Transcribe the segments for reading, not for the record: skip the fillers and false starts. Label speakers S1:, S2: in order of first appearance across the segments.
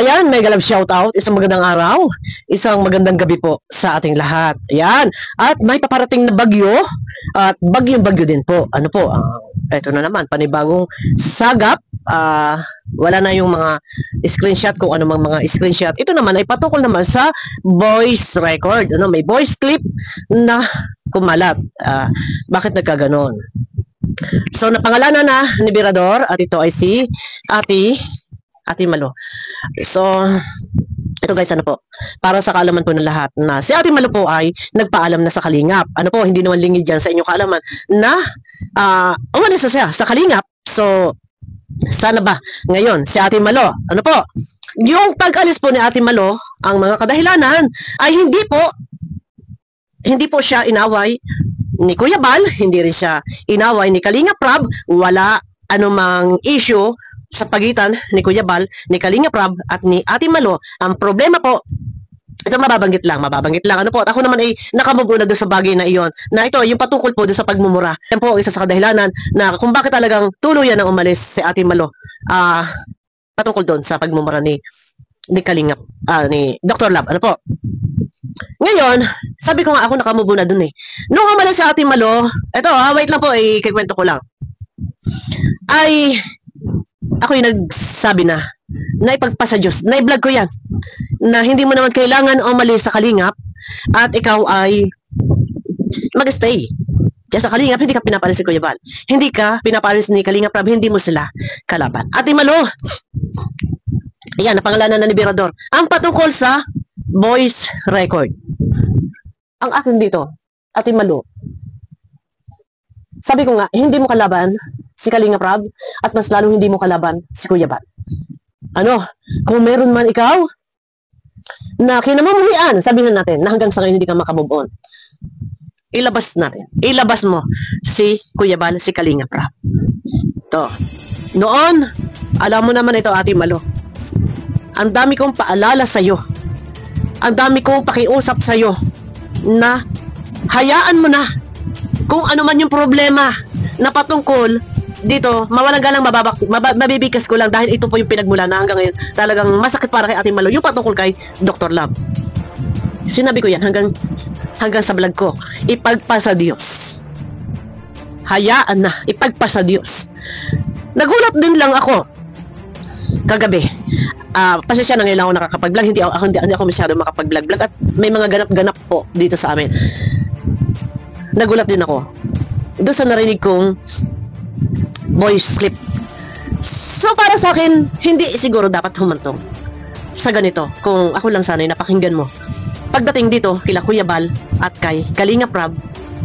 S1: Ayan, mega love shoutout. Isang magandang araw. Isang magandang gabi po sa ating lahat. Ayan. At may paparating na bagyo. At bagyo-bagyo din po. Ano po? Ito na naman. Panibagong sagap. Wala na yung mga screenshot kung ano mga screenshot. Ito naman ay patukol naman sa voice record. Ano, may voice clip na kumalat. Bakit nagkaganon? So, napangalanan na ni Birador. At ito ay si Ate Malo. So, ito guys, ano po, para sa kaalaman po ng lahat na si Ate Malo po ay nagpaalam na sa Kalingap. Ano po, hindi naman lingid dyan sa inyong kaalaman na umalis na siya sa Kalingap. So, sana ba ngayon si Ate Malo, ano po, yung pag-alis po ni Ate Malo, ang mga kadahilanan ay hindi po siya inaway ni Kuya Bal, hindi rin siya inaway ni Kalingap Rab, wala anumang issue sa pagitan ni Kuya Bal, ni Kalingap Rab at ni Ate Malo. Ang problema po, ito mababanggit lang. Ano po, at ako naman ay nakamove na doon sa bagay na iyon, na ito, yung patungkol po doon sa pagmumura. Yan po, isa sa kadahilanan na kung bakit talagang tuluyan ang umalis si Ate Malo, patungkol doon sa pagmumura ni Kalingap, ni Dr. Lab. Ano po? Ngayon, sabi ko nga ako nakamove na doon eh. Nung umalis si Ate Malo, ito, wait lang po, kikwento ko lang. Ay, ako yung nagsabi na ipagpasa Diyos, na i-vlog ko yan, na hindi mo naman kailangan umalis sa Kalingap at ikaw ay mag-stay diyan sa Kalingap. Hindi ka pinapalis si Kuya Bal, hindi ka pinapalis ni Kalingap Rab, hindi mo sila kalaban. Ate Malo, ayan, napangalanan na ni Birador ang patungkol sa voice record. Ang akin dito, Ate Malo, sabi ko nga, hindi mo kalaban si Kalingap Rab at mas lalong hindi mo kalaban si Kuya Bal. Ano, kung meron man ikaw na kinamumuhian, sabihin natin na hanggang sa ngayon hindi ka makamove on, ilabas natin. Ilabas mo si Kuya Bal, si Kalingap Rab. Ito. Noon, alam mo naman ito, Ate Malo, ang dami kong paalala sa'yo, ang dami kong pakiusap sa'yo na hayaan mo na kung ano man yung problema na patungkol dito, mawalang galang mabibigas ko lang dahil ito po yung pinagmula na hanggang ngayon talagang masakit para kay Ate Malo, yung patungkol kay Dr. Love. Sinabi ko yan hanggang sa vlog ko, ipagpasa Diyos. Hayaan na, ipagpasa Diyos. Nagulat din lang ako kagabi. Pasensya na ngayon ako nakakapag-vlog, hindi ako masyado makapag-vlog at may mga ganap-ganap po dito sa amin. Nagulat din ako doon sa narinig kong voice clip. So para sa akin, hindi siguro dapat humantong sa ganito. Kung ako lang sana'y napakinggan mo. Pagdating dito, kila Kuya Bal at kay Kalingap Rab,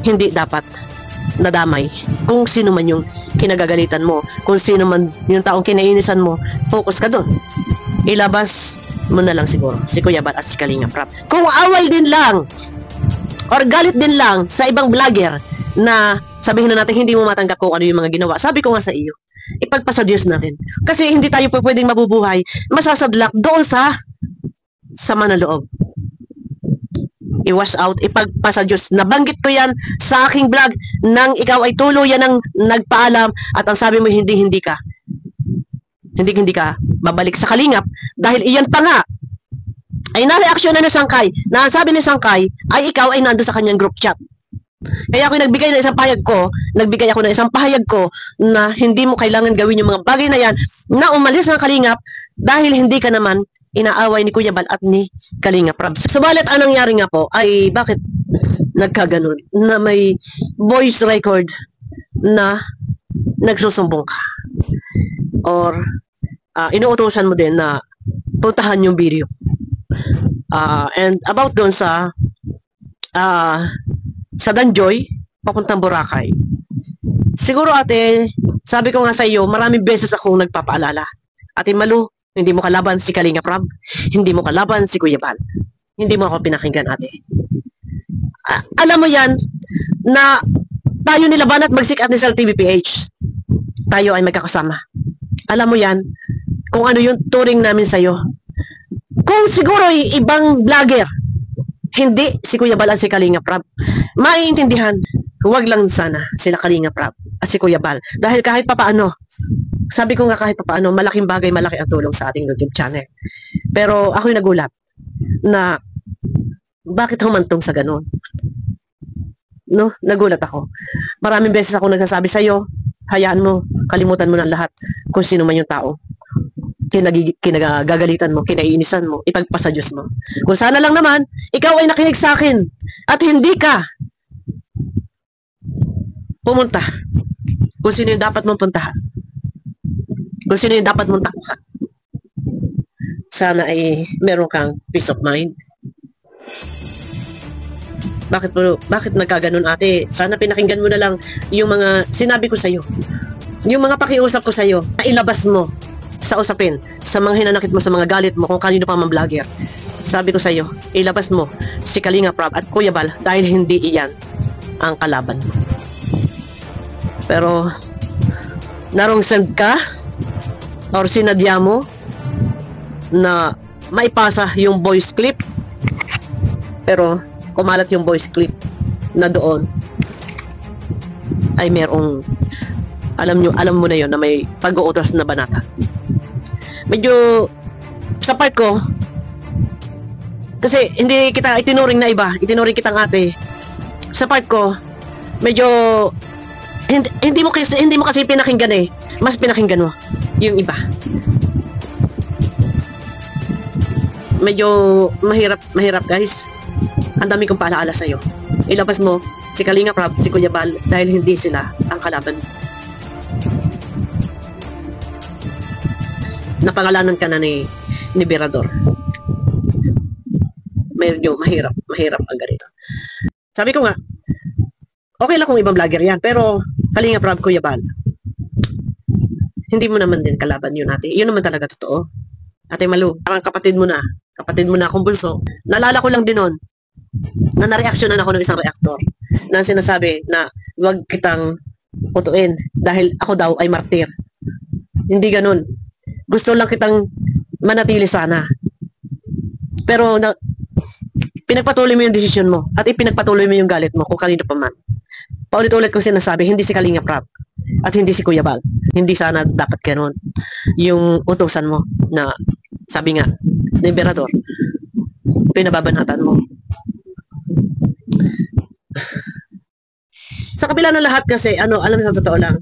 S1: hindi dapat nadamay. Kung sino man yung kinagagalitan mo, kung sino man yung taong kinainisan mo, focus ka doon. Ilabas mo na lang siguro si Kuya Bal at si Kalingap Rab. Kung away din lang or galit din lang sa ibang vlogger na sabihin na natin hindi mo matanggap kung ano yung mga ginawa, sabi ko nga sa iyo, ipagpasa Diyos natin. Kasi hindi tayo pwedeng mabubuhay, masasadlak doon sa manaloob. I-wash out, ipagpasa Diyos. Nabanggit ko yan sa aking vlog nang ikaw ay tuluyan ng nagpaalam at ang sabi mo hindi ka babalik sa Kalingap dahil iyan pa nga ay na-reaction na ni Sangkay na ang sabi ni Sangkay ay ikaw ay nando sa kanyang group chat. Kaya ako nagbigay ng isang pahayag ko na hindi mo kailangan gawin yung mga bagay na yan na umalis ng Kalingap dahil hindi ka naman inaaway ni Kuya Bal at ni Kalingap Rab. Subalit anong nangyari nga po ay bakit nagkaganon na may voice record na nagsusumbong ka or inuutosan mo din na puntahan yung video. And about doon sa Danjoy, papuntang Boracay. Siguro ate, sabi ko nga sa iyo, maraming beses akong nagpapaalala. Ate Malo, hindi mo kalaban si Kalingap Rab, hindi mo kalaban si Kuya Bal. Hindi mo ako pinakinggan, ate. Alam mo yan, na tayo nilaban at magsik at ni Sir TVPH. Tayo ay magkakasama. Alam mo yan, kung ano yung turing namin sa iyo. Kung siguro ibang vlogger, hindi si Kuya Bal at si Kalingap Rab, maiintindihan, huwag lang sana sila Kalingap Rab at si Kuya Bal. Dahil kahit papaano, sabi ko nga kahit papaano, malaking bagay, malaki ang tulong sa ating YouTube channel. Pero ako'y nagulat na bakit humantong sa ganun. No, nagulat ako. Maraming beses ako nagsasabi sa'yo, hayaan mo, kalimutan mo na lahat kung sino man yung tao. Kinagagalitan mo, kinaiinisan mo, ipagpasa Diyos mo. Kung sana lang naman, ikaw ay nakinig sa akin at hindi ka pumunta kung sino yung dapat mong puntahan. Kung sino yung dapat mong takuhan. Sana ay meron kang peace of mind. Bakit nagkaganon, ate? Sana pinakinggan mo na lang yung mga sinabi ko sa'yo. Yung mga pakiusap ko sa'yo, na ilabas mo sa usapin, sa mga hinanakit mo, sa mga galit mo, kung kanino pa man vlogger. Sabi ko sa'yo, ilabas mo si Kalinga Prab at Kuya Bal dahil hindi iyan ang kalaban mo. Pero, narungsend ka or sinadya mo na maipasa yung voice clip, pero kumalat yung voice clip na doon ay merong alam mo na yon na may pag-uutras na banata. Medyo sa part ko kasi hindi kita itinuring na iba, itinuring kitang ate. Sa part ko medyo hindi mo kasi pinakinggan eh. Mas pinakinggan mo yung iba. Medyo mahirap guys. Ang dami kong paalaala sa'yo. Ilabas mo si Kalinga Prab, si Kuya Bal dahil hindi sila ang kalaban. Napangalanan ka na ni Berador. Medyo mahirap ang ganito. Sabi ko nga, okay lang kung ibang vlogger yan, pero Kalinga Prab, Kuya Bal, hindi mo naman din kalaban yun, ate. Yun naman talaga totoo. Ate Malu, parang kapatid mo na akong bunso. Naalala ko lang din nun, na nareaksyonan ako ng isang reactor na sinasabi na huwag kitang utuin dahil ako daw ay martir. Hindi ganun. Gusto lang kitang manatili sana. Pero pinagpatuloy mo yung desisyon mo at ipinagpatuloy mo yung galit mo kung kanino pa man. Paulit-ulit kong sinasabi, hindi si Kalinga Prab at hindi si Kuya Bal. Hindi sana dapat ganun yung utusan mo na sabi nga ni Berador, pinababanatan mo. Sa kabila ng lahat kasi, alam mo sa totoo lang,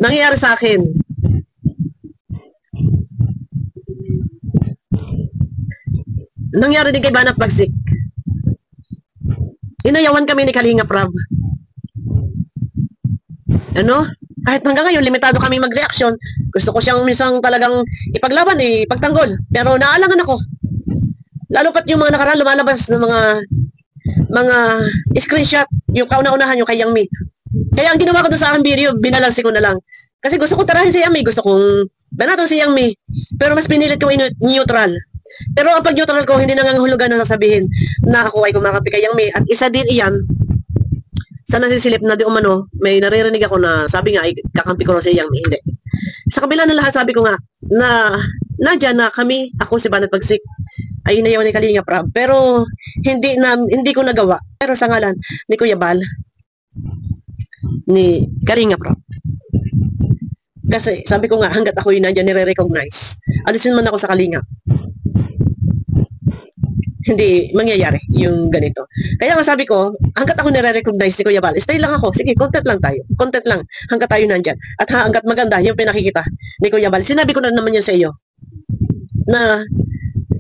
S1: nangyayari sa akin, nangyari din kay Banat Bagsik. Inayawan kami ni Kalinga Prab. Kahit hanggang ngayon, limitado kami mag-reaction. Gusto ko siyang minsan talagang ipaglaban, ipagtanggol. Pero naalangan ako. Lalo pat yung mga nakaraan lumalabas ng mga screenshot, yung kauna-unahan yung kay Yang Mi. Kaya ang ginawa ko doon sa aking video, binalansi ko na lang. Kasi gusto ko tarahin si Yang Mi, gusto kong banatan si Yang Mi. Pero mas pinilit kong neutral. Pero ang pag-neutral ko, hindi nangangahulugan na sasabihin na ako ay kumakampi kay Yang Mi. At isa din iyan, sa nasisilip na di umano, may naririnig ako na sabi nga, ay kakampi ko si Yang Mi. Hindi. Sa kabila ng lahat, sabi ko nga, na nadyan na kami, ako si Banat Bagsik, ay inayaw ni Kalinga Prab. Pero hindi ko nagawa. Pero sa ngalan ni Kuya Bal, ni Kalinga Prab. Kasi sabi ko nga, hanggat ako yun nandiyan nire-recognize, alisin man ako sa Kalinga, hindi mangyayari yung ganito. Kaya nga sabi ko, hanggat ako nire-recognize ni Kuya Bal, stay lang ako. Sige, content lang tayo. Content lang hanggat tayo nandyan. At hanggat maganda yung pinakikita ni Kuya Bal. Sinabi ko na naman yan sa iyo na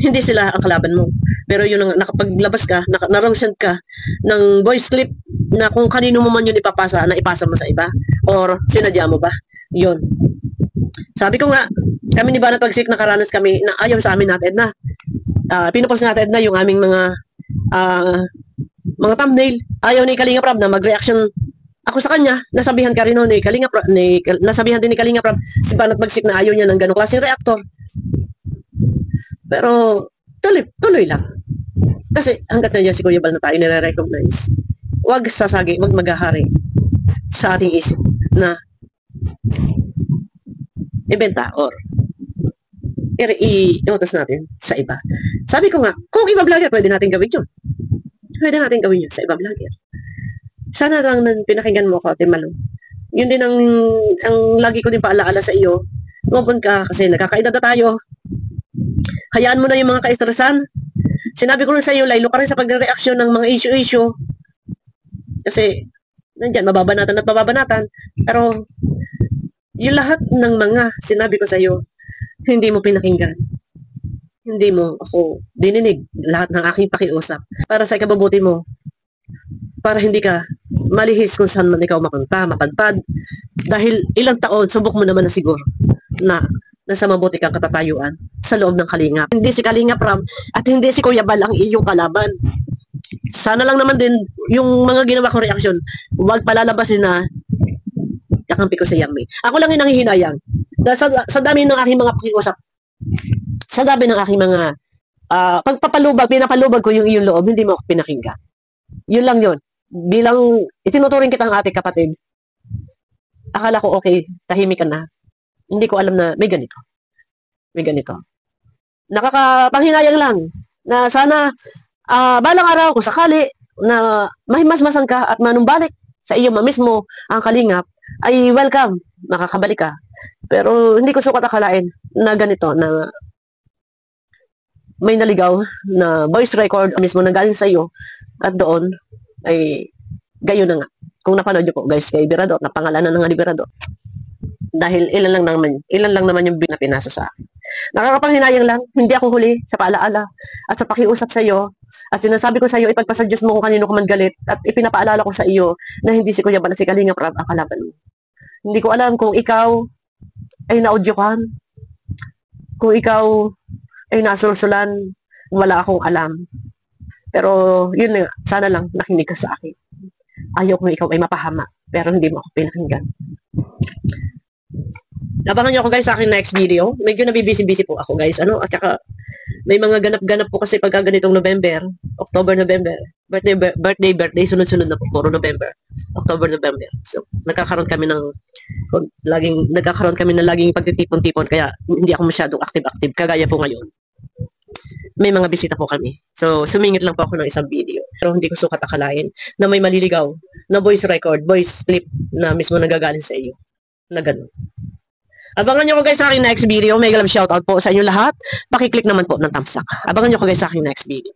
S1: hindi sila ang kalaban mo. Pero yun, nakapaglabas ka, narungsend ka ng voice clip na kung kanino mo man yun ipapasa, na ipasa mo sa iba. Or sinadya mo ba? Yun. Sabi ko nga, kami ni Banat Bagsik nakaranas kami na ayaw sa amin natin na pinupost natin na yung aming mga thumbnail. Ayaw ni Kalinga Prab na mag-reaction ako sa kanya. Nasabihan ka rin ni Kalinga Prab, nasabihan din ni Kalinga Prab si Banat Bagsik na ayaw niya ng ganong klaseng reactor. Pero tuloy lang. Kasi hanggat na dyan si Kuya Bal na tayo nire-recognize, wag sasagi, wag maghahari sa ating isip na ibenta or i-utos natin sa iba. Sabi ko nga, kung iba vlogger, pwede natin gawin yun. Pwede natin gawin yun sa iba vlogger. Sana lang pinakinggan mo ko, Ate Malu. Yun din ang lagi ko din paalaala sa iyo. Umabon ka kasi nagkakaedad na tayo. Hayaan mo na yung mga kaistresan. Sinabi ko rin sa iyo, laylo ka rin sa pagreaksyon ng mga issue-issue. Kasi, nandyan, mababanatan at mababanatan. Pero, yung lahat ng mga sinabi ko sa iyo, hindi mo pinakinggan. Hindi mo ako dininig lahat ng aking pakiusap para sa ikabubuti mo. Para hindi ka malihis kung saan man ikaw mapunta, mapadpad. Dahil ilang taon, subok mo naman na siguro na nasa mabuti kang katatayuan sa loob ng Kalingap. Hindi si Kalingap Ram at hindi si Kuya Bal ang iyong kalaban. Sana lang naman din yung mga ginawa kong reaksyon, huwag palalabasin na kakampi ko sa Yang Mi. Ako lang yung nanghihinayang. Sa dami ng aking mga pakiusap, sa dami ng aking mga pagpapalubag, pinapalubag ko yung iyong loob, hindi mo ako pinakinggan. Yun lang yun. Bilang itinuturing kitang ate kapatid, akala ko okay, tahimik ka na. Hindi ko alam na may ganito. May ganito. Nakakapanghinayang lang na sana balang araw kung sakali na mahimasmasan ka at manumbalik sa iyo mismo ang Kalingap, ay welcome, makakabalik ka. Pero hindi ko sukat akalain na ganito, na may naligaw na voice record mismo na galing sa iyo at doon ay gayon na nga. Kung napanood niyo po guys kay Birador, napangalanan na nga ni Birador. Dahil ilan lang naman yung pinasa sa akin. Nakakapanghinayang lang, hindi ako huli sa paalaala at sa pakiusap sa iyo at sinasabi ko sa iyo, ipagpasadyos mo kung kanino ka man galit at ipinapaalala ko sa iyo na hindi si Kuya Bal, si Kalingap Rab ang kalaban mo. Hindi ko alam kung ikaw ay naudyokan, kung ikaw ay nasulsulan, wala akong alam. Pero yun nga, sana lang nakinig ka sa akin. Ayaw kung ikaw ay mapahama, pero hindi mo ako pinakinggan. Abangan nyo ako guys sa aking next video. Medyo nabibisi-busy po ako guys. At saka may mga ganap-ganap po kasi pagka ganitong November, October, November, birthday, sunod-sunod na po, puro November, October, November. So, nagkakaroon kami ng laging pagtitipon-tipon, kaya hindi ako masyadong active-active, kagaya po ngayon. May mga bisita po kami. So, sumingit lang po ako ng isang video. Pero hindi ko sukat akalain na may maliligaw na voice record, voice clip na mismo nagagaling sa iyo. Na gano'n. Abangan nyo ko guys sa aking next video. Mega love shoutout po sa inyo lahat. Pakiclick naman po ng thumbs up. Abangan nyo ko guys sa aking next video.